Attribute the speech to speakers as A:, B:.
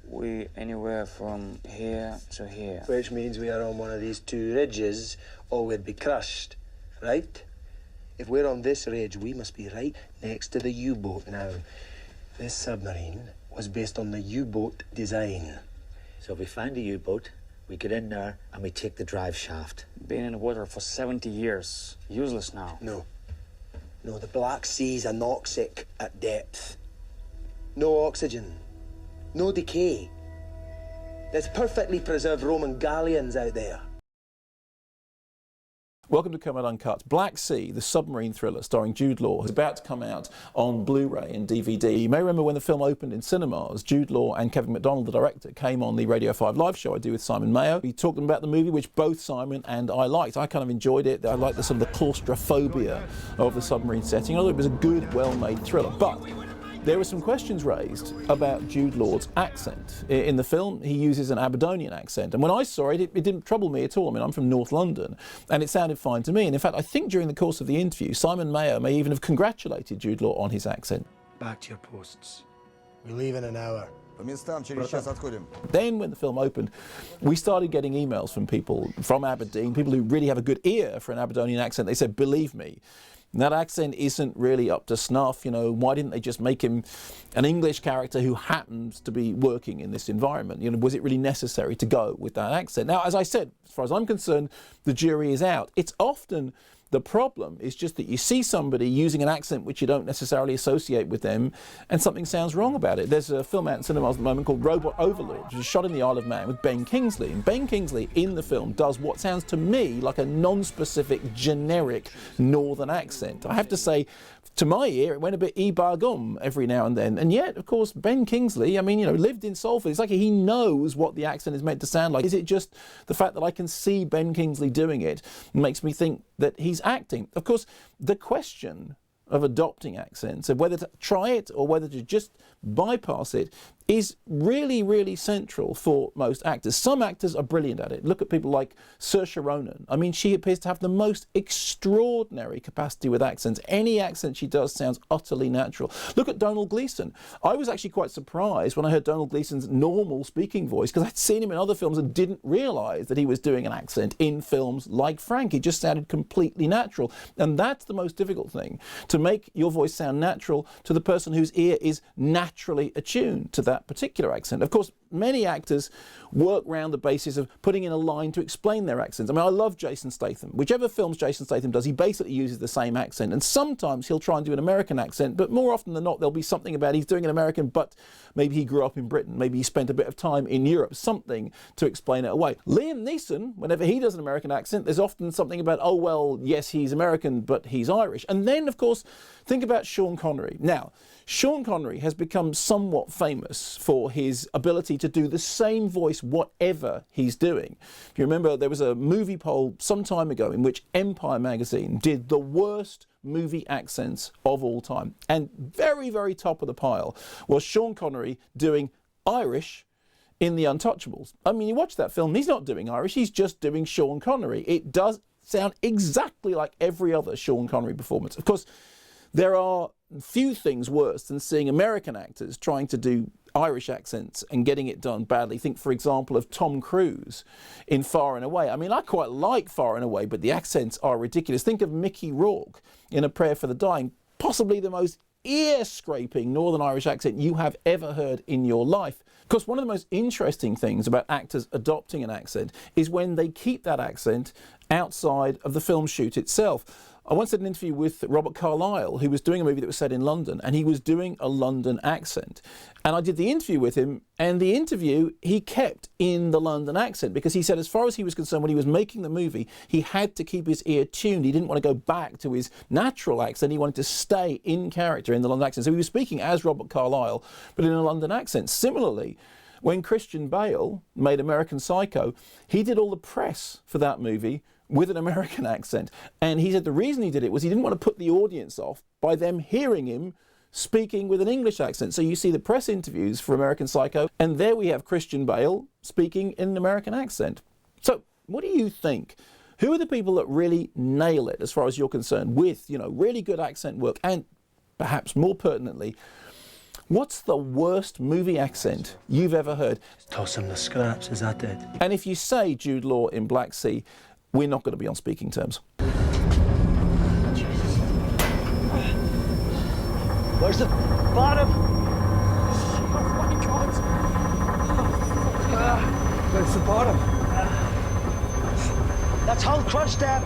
A: We anywhere from here to here.
B: Which means we are on one of these two ridges, or we'd be crushed, right? If we're on this ridge, we must be right next to the U-boat now. This submarine was based on the U-boat design.
C: So if we find a U-boat, we get in there and we take the drive shaft.
A: Been in the water for 70 years. Useless now.
B: No, the Black Sea's anoxic at depth. No oxygen, no decay. There's perfectly preserved Roman galleons out there.
D: Welcome to Kermode Uncut. Black Sea, the submarine thriller starring Jude Law, is about to come out on Blu-ray and DVD. You may remember when the film opened in cinemas, Jude Law and Kevin MacDonald, the director, came on the Radio 5 live show I do with Simon Mayo. We talked about the movie, which both Simon and I liked. I kind of enjoyed it. I liked the sort of the claustrophobia of the submarine setting. I thought it was a good, well-made thriller. But there were some questions raised about Jude Law's accent. In the film, he uses an Aberdonian accent. And when I saw it, it didn't trouble me at all. I mean, I'm from North London, and it sounded fine to me. And in fact, I think during the course of the interview, Simon Mayo may even have congratulated Jude Law on his accent.
B: Back to your posts. We leave in an hour.
D: Then when the film opened, we started getting emails from people from Aberdeen, people who really have a good ear for an Aberdonian accent. They said, believe me, that accent isn't really up to snuff. You know, why didn't they just make him an English character who happens to be working in this environment? You know, was it really necessary to go with that accent? Now, as I said, as far as I'm concerned, the jury is out. It's often the problem is just that you see somebody using an accent which you don't necessarily associate with them, and something sounds wrong about it. There's a film out in cinemas at the moment called Robot Overlord, which was shot in the Isle of Man with Ben Kingsley. And Ben Kingsley in the film does what sounds to me like a non-specific, generic northern accent. I have to say, to my ear, it went a bit e-bargum every now and then. And yet, of course, Ben Kingsley, I mean, you know, lived in Salford. It's like he knows what the accent is meant to sound like. Is it just the fact that I can see Ben Kingsley doing it makes me think that he's acting? Of course, the question of adopting accents, of whether to try it or whether to just bypass it, is really, really central for most actors. Some actors are brilliant at it. Look at people like Saoirse Ronan. I mean, she appears to have the most extraordinary capacity with accents. Any accent she does sounds utterly natural. Look at Domhnall Gleeson. I was actually quite surprised when I heard Domhnall Gleeson's normal speaking voice, because I'd seen him in other films and didn't realise that he was doing an accent in films like Frank. He just sounded completely natural. And that's the most difficult thing, to make your voice sound natural to the person whose ear is naturally attuned to that particular accent. Of course, many actors work around the basis of putting in a line to explain their accents. I mean, I love Jason Statham. Whichever films Jason Statham does, he basically uses the same accent. And sometimes he'll try and do an American accent, but more often than not, there'll be something about he's doing an American, but maybe he grew up in Britain. Maybe he spent a bit of time in Europe, something to explain it away. Liam Neeson, whenever he does an American accent, there's often something about, oh, well, yes, he's American, but he's Irish. And then, of course, think about Sean Connery. Now, Sean Connery has become somewhat famous for his ability to do the same voice whatever he's doing. If you remember, there was a movie poll some time ago in which Empire magazine did the worst movie accents of all time. And very, very top of the pile was Sean Connery doing Irish in The Untouchables. I mean, you watch that film, he's not doing Irish, he's just doing Sean Connery. It does sound exactly like every other Sean Connery performance. Of course, there are few things worse than seeing American actors trying to do Irish accents and getting it done badly. Think, for example, of Tom Cruise in Far and Away. I mean, I quite like Far and Away, but the accents are ridiculous. Think of Mickey Rourke in A Prayer for the Dying, possibly the most ear-scraping Northern Irish accent you have ever heard in your life. Of course, one of the most interesting things about actors adopting an accent is when they keep that accent outside of the film shoot itself. I once did an interview with Robert Carlyle, who was doing a movie that was set in London, and he was doing a London accent. And I did the interview with him, and the interview he kept in the London accent, because he said as far as he was concerned, when he was making the movie, he had to keep his ear tuned. He didn't want to go back to his natural accent. He wanted to stay in character in the London accent. So he was speaking as Robert Carlyle, but in a London accent. Similarly, when Christian Bale made American Psycho, he did all the press for that movie with an American accent. And he said the reason he did it was he didn't want to put the audience off by them hearing him speaking with an English accent. So you see the press interviews for American Psycho, and there we have Christian Bale speaking in an American accent. So what do you think? Who are the people that really nail it as far as you're concerned with, you know, really good accent work? And perhaps more pertinently, What's the worst movie accent you've ever heard?
B: Toss him the scraps, is that it?
D: And if you say Jude Law in Black Sea, we're not going to be on speaking terms.
E: Where's the bottom?
F: Oh my God!
E: Where's the bottom? That's hull crushed, Dad.